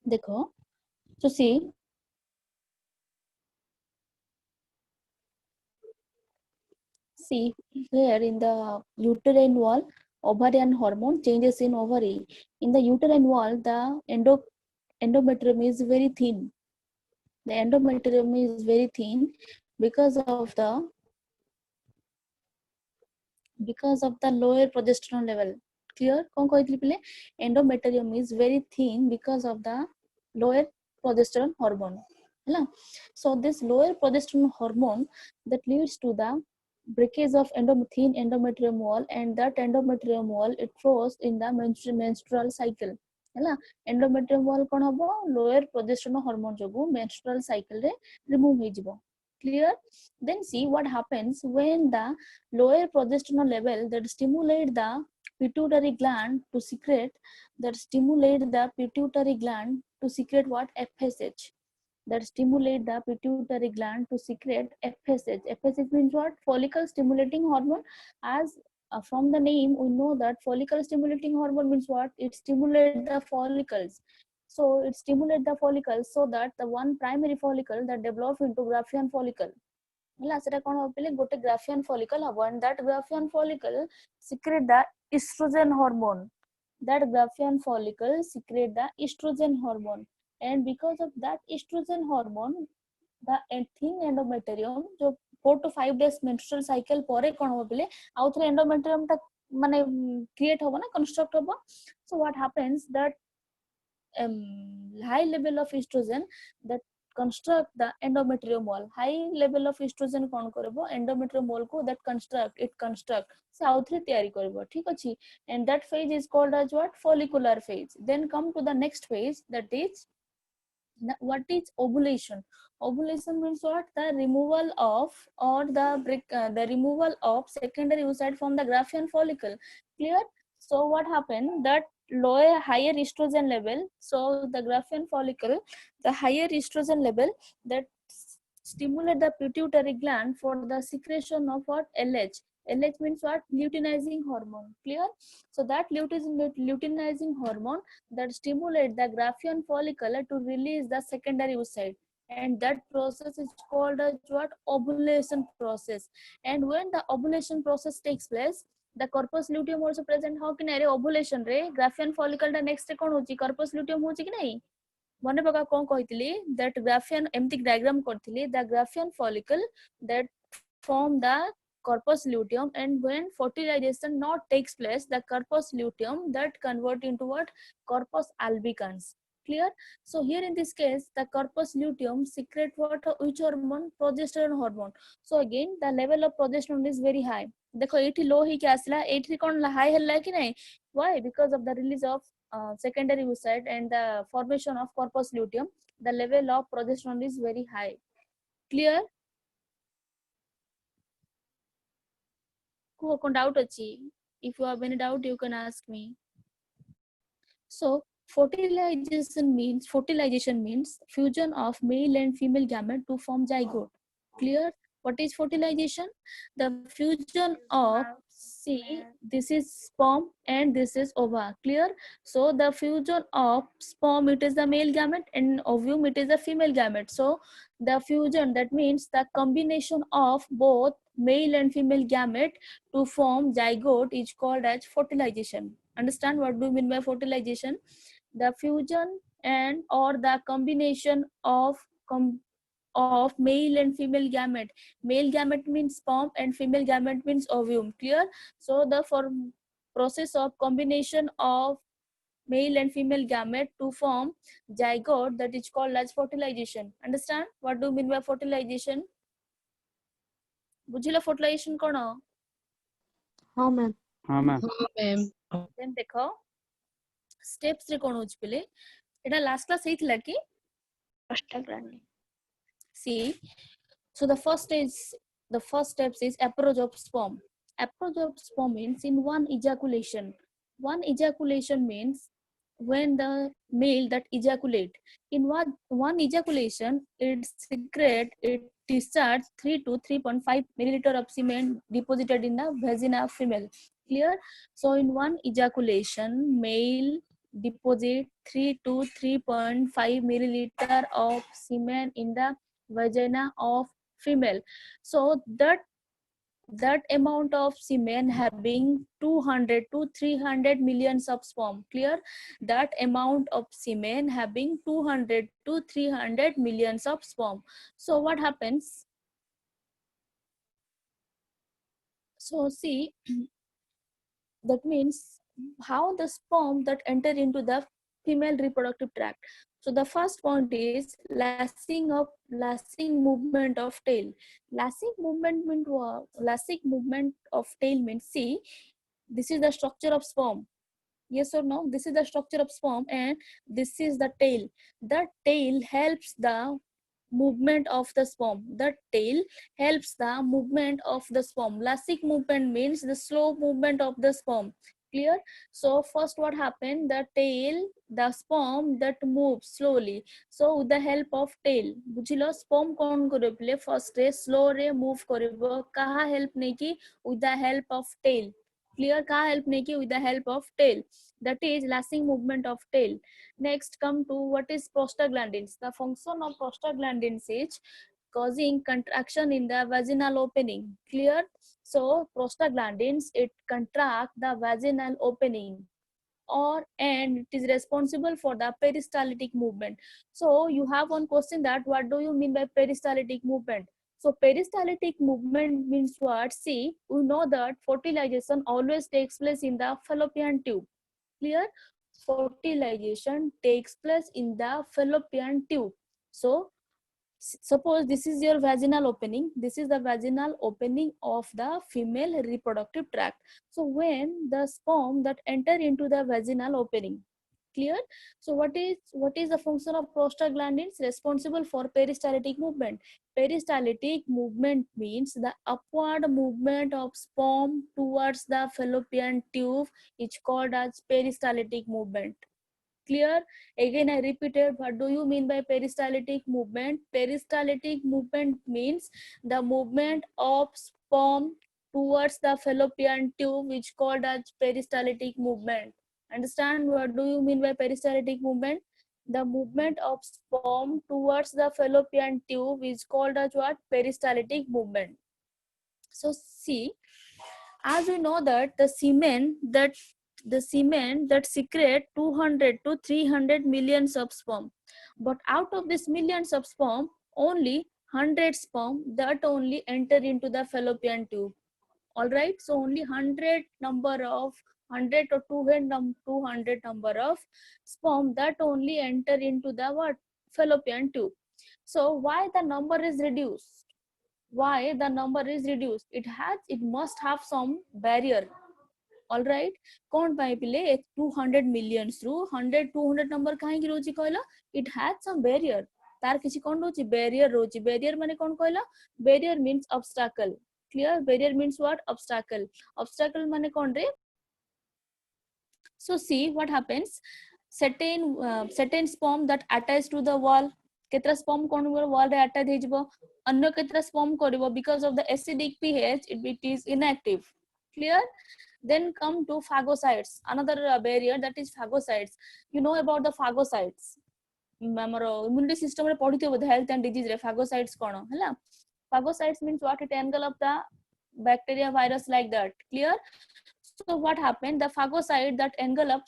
देखो, so see here in the uterine wall, ovarian hormone changes in ovary. In the uterine wall, the endometrium is very thin. The endometrium is very thin because of the lower progesterone level. Clear? कौन कहती पिले? Endometrium is very thin because of the lower progesterone hormone. है ना? So this lower progesterone hormone that leads to the breakage of thin endometrium wall, and that endometrium wall it flows in the menstrual cycle. है ना? Endometrium wall कौन हबो? Lower progesterone hormone जोगु menstrual cycle रे remove हो जिवो. Clear? Then see what happens when the lower progesterone level that stimulate the pituitary gland to secrete what? FSH. That stimulate the pituitary gland to secrete FSH. FSH means what? Follicle stimulating hormone. As from the name we know that follicle stimulating hormone means what? It stimulates the follicles. So it stimulates the follicles so that the one primary follicle that develop into Graafian follicle. सेटा कोन होपिले गोटे Graafian follicle हबो, and that Graafian follicle secrete the estrogen hormone. That graafian follicle secrete the estrogen hormone, and because of that estrogen hormone the thin endometrium जो 4 to 5 days menstrual cycle परे कोन होपिले आउ थरे endometrium ता माने create होबो ना, construct होबो. So what happens that high level of estrogen that construct the endometrium wall. High level of estrogen कौन करबो? Endometrium wall को that construct से आउथरे तैयारी करबो. ठीक अछि? And that phase is called as what? Follicular phase. Then come to the next phase, that is what is ovulation. Ovulation means what? The removal of or the removal of secondary oocyte from the Graafian follicle. Clear? So what happened that higher estrogen level, so the Graafian follicle, the higher estrogen level that stimulate the pituitary gland for the secretion of what? LH. LH means what? Luteinizing hormone. Clear? So that luteinizing hormone that stimulate the Graafian follicle to release the secondary oocyte, and that process is called as what? Ovulation process. And when the ovulation process takes place, the corpus luteum also present. How can I ovulation रे Graafian follicle टा next कौन होची? Corpus luteum होची कि नहीं? मने पका कौन कहतिली that Graafian एमती diagram करथिली, the Graafian follicle that form the corpus luteum, and when fertilization not takes place, the corpus luteum that convert into what? Corpus albicans. Clear? So here in this case the corpus luteum secrete what? Which hormone? Progesterone hormone. So again the level of progesterone is very high. देखो एठी लो ही क्या आसला, एठी कोन high हल्ला कि नहीं? Why? Because of the release of secondary oocyte and the formation of corpus luteum, the level of progesterone is very high. Clear? Cone doubt अछि? If you have any doubt you can ask me. So fertilization means fusion of male and female gamete to form zygote. Clear? What is fertilization? The fusion of, see, this is sperm and this is ova. Clear? So the fusion of sperm, it is the male gamete, and ovum, it is the female gamete. So the fusion, that means the combination of both male and female gamete to form zygote is called as fertilization. Understand what do you mean by fertilization? The fusion and or the combination of male and female gamete. Male gamete means sperm and female gamete means ovum. Clear? So the process of combination of male and female gamete to form zygote, that is called as fertilization. Understand what do you mean by fertilization? बुझिला fertilization कौन? हाँ ma'am. हाँ ma'am. Then देखो steps रे कौन होच पले एटा last class हेइतला कि first grand. See, so the first steps is approach of sperm. Approach of sperm means in one ejaculation. One ejaculation means when the male that ejaculate, in one ejaculation it discharge 3 to 3.5 milliliter of semen deposited in the vagina of female. Clear? So in one ejaculation male deposit 3 to 3.5 milliliter of semen in the vagina of female. So that amount of semen having 200 to 300 millions of sperm. Clear? That amount of semen having 200 to 300 millions of sperm. So what happens? So see, that means how the sperm that enter into the female reproductive tract. So the first point is lashing movement of tail. Lashing movement of tail means, see, this is the structure of sperm. Yes or no? This is the structure of sperm and this is the tail. The tail helps the movement of the sperm. The tail helps the movement of the sperm. Lashing movement means the slow movement of the sperm. Clear? So first what happened? The tail, the sperm that moves slowly. So with the help of tail, बुझिलो sperm कौन करे पहले first रे slow रे move करेबो कहा help नहीं की? With the help of tail. Clear? कहा help नहीं की? With the help of tail. That is lashing movement of tail. Next, come to what is prostaglandins. The function of prostaglandins is causing contraction in the vaginal opening. Clear? So prostaglandins, it contract the vaginal opening, and it is responsible for the peristaltic movement. So you have one question that what do you mean by peristaltic movement? So peristaltic movement means what? See, we know that fertilization always takes place in the fallopian tube. Clear? Fertilization takes place in the fallopian tube. So suppose this is your vaginal opening. This is the vaginal opening of the female reproductive tract. So when the sperm that enter into the vaginal opening. Clear? So what is the function of prostaglandins? Responsible for peristaltic movement. Peristaltic movement means the upward movement of sperm towards the fallopian tube is called as peristaltic movement. Clear? Again I repeated, what do you mean by peristaltic movement? Peristaltic movement means the movement of sperm towards the fallopian tube, which called as peristaltic movement. Understand what do you mean by peristaltic movement? The movement of sperm towards the fallopian tube is called as what? Peristaltic movement. So see, as we know that the semen that secrete 200 to 300 millions of sperm, but out of this millions of sperm, only 100 sperm that only enter into the fallopian tube. All right, so only 100 number of 100 or 200 number of sperm that only enter into the what? Fallopian tube. So why the number is reduced? Why the number is reduced? It must have some barrier. All right, कौन पाए पिले 200 millions रू 100 200 number काहे की रोची कहला? It has some barrier. तार किसी कौन रोची? Barrier रोची. Barrier माने कौन कहला? Barrier means obstacle. Clear? Barrier means what? Obstacle. Obstacle माने कौन रे? So see what happens. Certain sperm that attach to the wall. केतरा sperm कौन wall रे attach हे जिवो. अन्य केतरा sperm करिवो because of the acidic pH it is inactive. Clear? Then come to phagocytes. Another barrier, that is phagocytes. You know about the phagocytes. Immunity system रे पढ़िथे बोध health and disease रे phagocytes कोन हला. Phagocytes means what? It engulf the bacteria, virus like that. Clear? So what happened? The phagocyte that engulf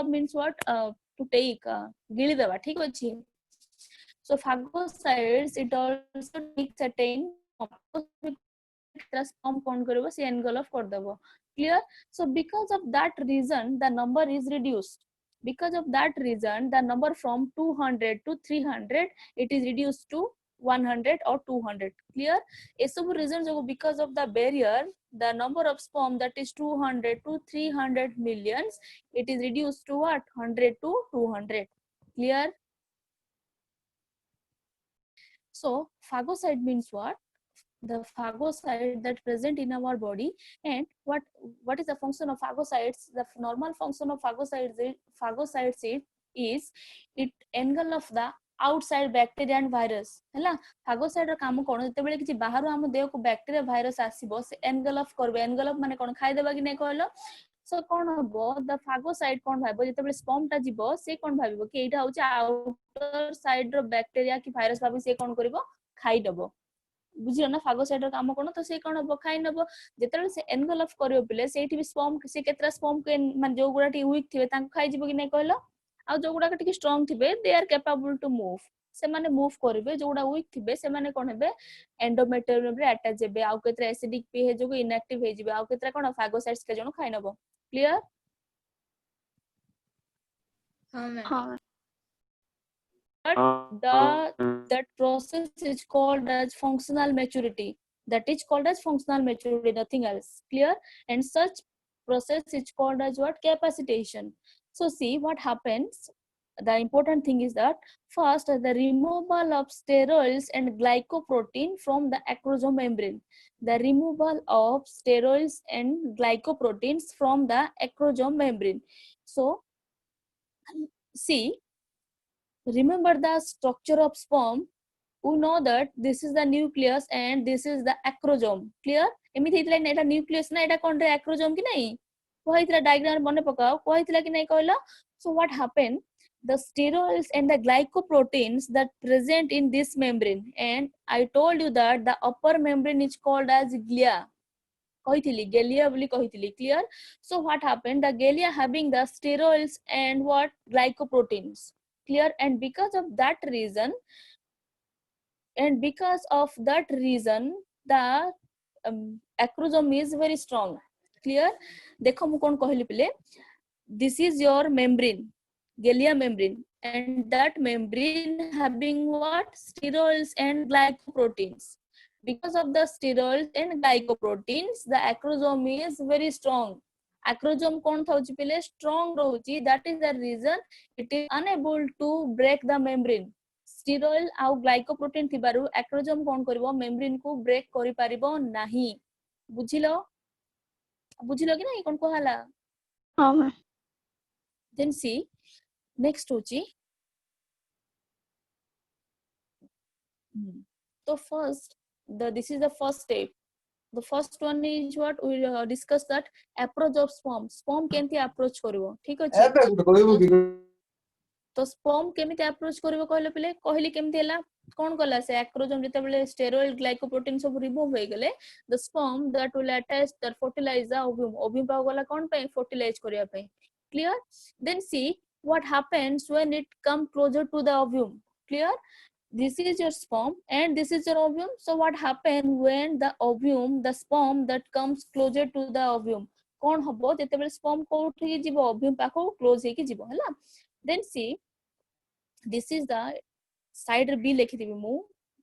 means what? To take gili deba. ठीक अछि. So phagocytes it also take certain sperm कौन करिवो से engulf कर देबो. Clear? So because of that reason the number is reduced. Because of that reason the number from 200 to 300 it is reduced to 100 or 200. Clear? Is some reason because of the barrier the number of sperm that is 200 to 300 millions it is reduced to what? 100 to 200. Clear? So phagocyte means what? The phagocyte that present in our body. And what is the function of phagocytes? The normal function of phagocytes is it engulf the outside bacteria and virus. हैला phagocyte ର काम कोन जते बेले किछि बाहर हम देह को बैक्टेरिया भाइरस आसीबो से engulf करबे. engulf माने कोन खाइ देबा कि नै कहलो? सो कोन हबो द फागोसाइट कोन भाबो जेतेबेले स्पर्म टा जीवो से कोन भाबिबो कि एटा होची आउटर साइड रो बैक्टीरिया कि भाइरस भाबी से कोन करबो खाइ दबो बुझियो ना फागोसाइट रो काम कोन तो से कोन हबो खाइ नबो जेतेबेले से एनगल्फ करियो पिले सेठी भी स्पर्म से केतरा स्पर्म के मान जो गुडा टी वीक थिबे तांको खाइ जीवो कि नै कहलो आ जो गुडा टी स्ट्रांग थिबे they are capable to move से माने मूव करबे जो गुडा वीक थिबे से माने कोन हेबे एंडोमेट्रियम रे अटैच हेबे आउ केतरा एसिडिक पीएच जो इनएक्टिव हे जिबे आउ केतरा कोन फागोसाइट्स के जणो खाइ नबो क्लियर हाँ मैम हाँ but that process is called as functional maturity, that is called as functional maturity, nothing else, clear? And such process is called as what? Capacitation. So see what happens. The important thing is that first the removal of sterols and glycoprotein from the acrosome membrane, the removal of sterols and glycoproteins from the acrosome membrane. So see, remember the structure of sperm. We know that this is the nucleus and this is the acrosome. Clear? एमिति हितला नै एटा nucleus ना एटा कोन रे acrosome कि नै कोहितला diagram बने पकाओ कोहितला कि नै कहला. So what happened? The sterols and the glycoproteins that present in this membrane, and I told you that the upper membrane is called as glia. कहिथिली गेलिया बोली कहिथिली. Clear? So what happened? The glia having the sterols and what? Glycoproteins. Clear? And because of that reason the acrosome is very strong. Clear? देखो मु कोन कहली पिले, this is your membrane, Gallia membrane, and that membrane having what? Sterols and glycoproteins. Because of the sterols and glycoproteins, the acrosome is very strong. Acrosome कोन थाउची पिले strong रहउची. That is the reason it is unable to break the membrane. Sterol आउ glycoprotein थिबारु acrosome कोन करबो membrane को break करि पारिबो नाही. बुझिलो कि नाही कोन कहला. हाँ मैम देन सी नेक्स्ट होची. तो first this is the first step. The first one is what we discuss that approach of sperm केमती approach करबो. ठीक अछि. तो स्पर्म केमिति अप्रोच करबो कहले पिले कहली केमिति हला कोन कला से एक्रोजोम जते बेले स्टेरॉइड ग्लाइकोप्रोटीन सब रिमूव हो गेले the sperm that will attach that fertilize the ovum पाव गला कोन पे फर्टिलाइज करिया पे. Clear? Then see what happens when it come closer to the ovum. Clear? This is your sperm and this is your ovum. So what happen when the ovum, the sperm that comes closer to the ovum, कोन हबो जते बेले sperm कोठी जीवो ovum पाखो close हेकी जीवो हला. Then see, this is the side B लेखिथिबी मु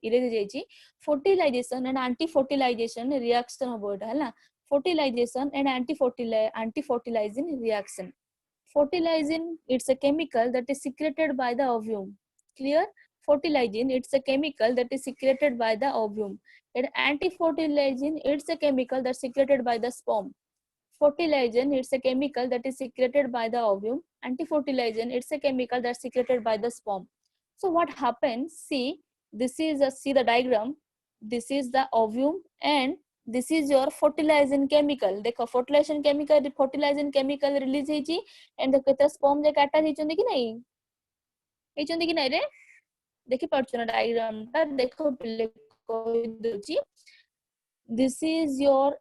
इरे जाईची. Fertilization and anti-fertilization reaction हबो एटा हला. Fertilization and anti-fertilizing reaction. Fertilizing, it's a chemical that is secreted by the ovum. Clear? Fertilizing, it's a chemical that is secreted by the ovum. And anti-fertilizing, it's a chemical that's secreted by the sperm. Fertilizing, it's a chemical that is secreted by the ovum. Anti-fertilizing, it's a chemical that's secreted by the sperm. So what happens? See, this is see the diagram. This is the ovum and this is your fertilizing chemical. देखो fertilizing chemical release ହେଇची and the sperm जे काटा ହେଇचंदी कि नहीं ହେଇचंदी कि नहीं रे देखि पारछन diagram ता देखो पिले कोइ दोची. This is your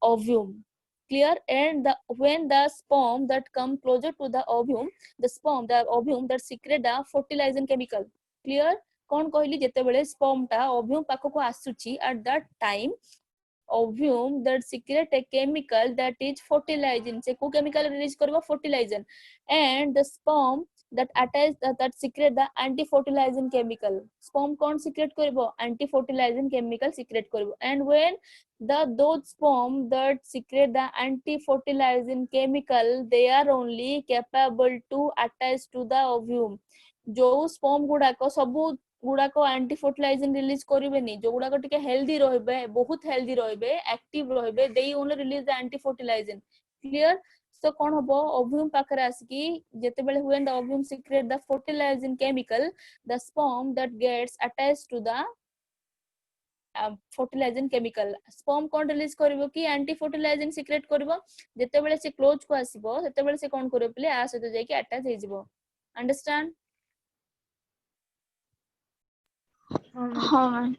ovum. Clear? And when the sperm that come closer to the ovum that secrete the fertilizing chemical. Clear? कौन कहली जेते बेले sperm टा ovum पाखो को आसुची at that time ovum that secrete a chemical that is fertilizing. से को chemical release करबो fertilizing and the sperm that attach that secrete the anti fertilizing chemical. Sperm कौन secrete करबो anti fertilizing chemical secrete करबो. And when those sperm that secrete the anti fertilizing chemical, they are only capable to attach to the ovum. जो sperm गुडाको सबु गुडाको anti fertilising release करिवेनी जो गुडाको टिके healthy रहबे बहुत healthy रहबे एक्टिव रहबे they only release the anti fertilizing. Clear? So कोन हबो ओव्यूम पाखरे आसी जेते बेले when the ovum secret the fertilizing chemical the sperm that gets attached to the fertilizing chemical sperm कोन रिलीज करिवो कि एंटी फर्टिलाइजिंग सिक्रेट करिवो जते बेले से क्लोज को आसीबो तते बेले से कोन करिवो पले आ सहित जाय कि अटैच हे जिवो अंडरस्टैंड हाँ मैम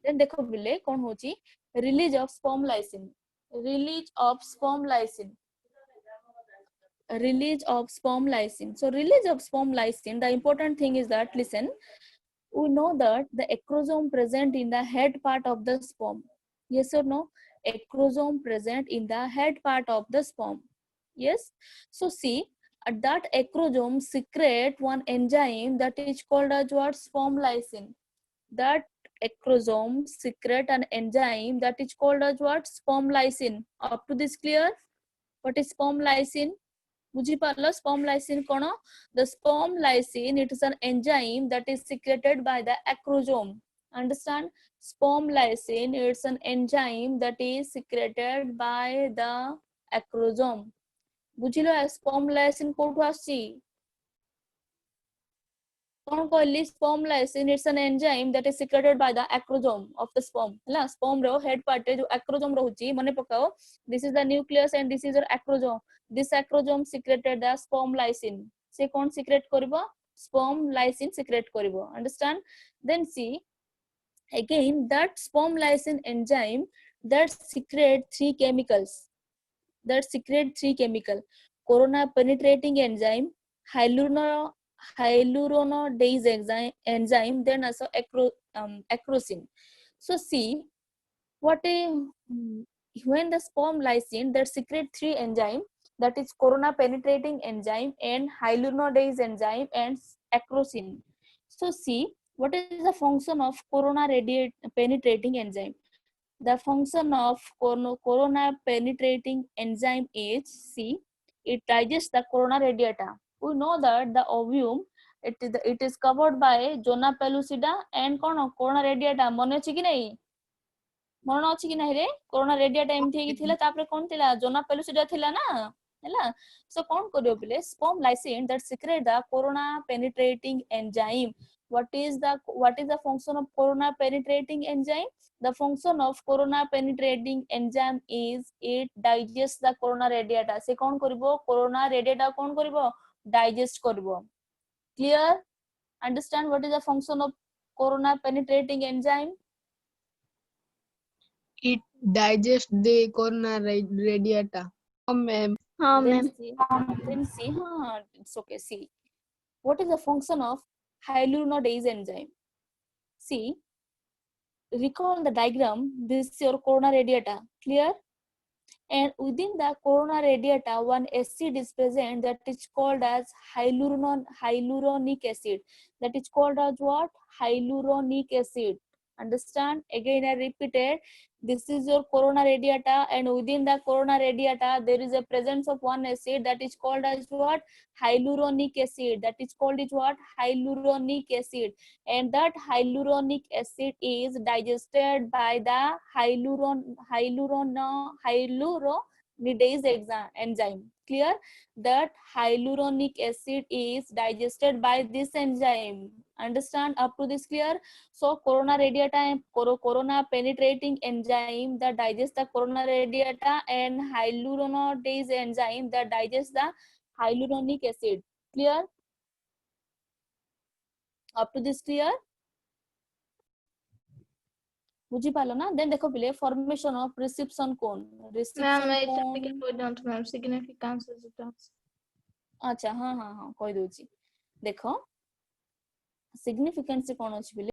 देन देखो बिले कोन होची release of sperm lysine release of sperm lysine release of sperm lysine so release of sperm lysine the important thing is that listen we know that the acrosome present in the head part of the sperm yes or no acrosome present in the head part of the sperm yes so see that acrosome secrete one enzyme that is called as what sperm lysine that acrosome secrete an enzyme that is called as what sperm lysine up to this clear what is sperm lysine बुझी पारलो sperm lysine cone the sperm lysine it is an enzyme that is secreted by the acrosome understand sperm lysine it's an enzyme that is secreted by the acrosome बुझिलो sperm lysine कोठु आसी कोन कहली sperm lysine it's an enzyme that is secreted by the acrosome of the sperm हला sperm रो head part जो acrosome रहउची मने पकाओ this is the nucleus and this is your acrosome this acrosome secreted the sperm lysine से कोन secrete करबो sperm lysine secrete करबो understand then see again that sperm lysine enzyme that secrete three chemicals corona penetrating enzyme hyaluronidase enzyme then also acrosin so see what a when the sperm lysine that secrete three enzyme that is corona penetrating enzyme and hyaluronidase enzyme and acrosin so see what is the function of corona penetrating enzyme the function of corona penetrating enzyme is see it digests the corona radiata we know that the ovum it is covered by zona pellucida and corona radiata mone अछि कि नहीं मन अछि कि नहीं रे corona radiata एमथि कि थिला तापरे कोन थिला जोना पेलुसिडा थिला ना हैला सो कोन करियो बिले sperm lysine that secrete the corona penetrating enzyme what is the function of corona penetrating enzyme the function of corona penetrating enzyme is it digests the corona radiata से कोन करबो corona radiata कोन करबो digest करबो clear understand what is the function of corona penetrating enzyme It digests the corona radiata. Oh, ma'am. हाँ then ma'am see it's okay see what is the function of hyaluronidase enzyme see recall the diagram this is your corona radiata clear and within the corona radiata one acid is present that is called as hyaluronic acid that is called as what hyaluronic acid understand again I repeated this is your corona radiata and within the corona radiata there is a presence of one acid that is called as what hyaluronic acid that is called is what hyaluronic acid and that hyaluronic acid is digested by the hyaluronidase enzyme clear that hyaluronic acid is digested by this enzyme understand up to this clear so corona radiata and corona penetrating enzyme that digests the corona radiata and hyaluronidase enzyme that digests the hyaluronic acid clear up to this clear बुझी पालो ना then देखो पहिले formation of reception cone ma'am एटा के don't ma'am significance is अच्छा हां कहि दोची देखो सिग्निफिकेंस कोन अछि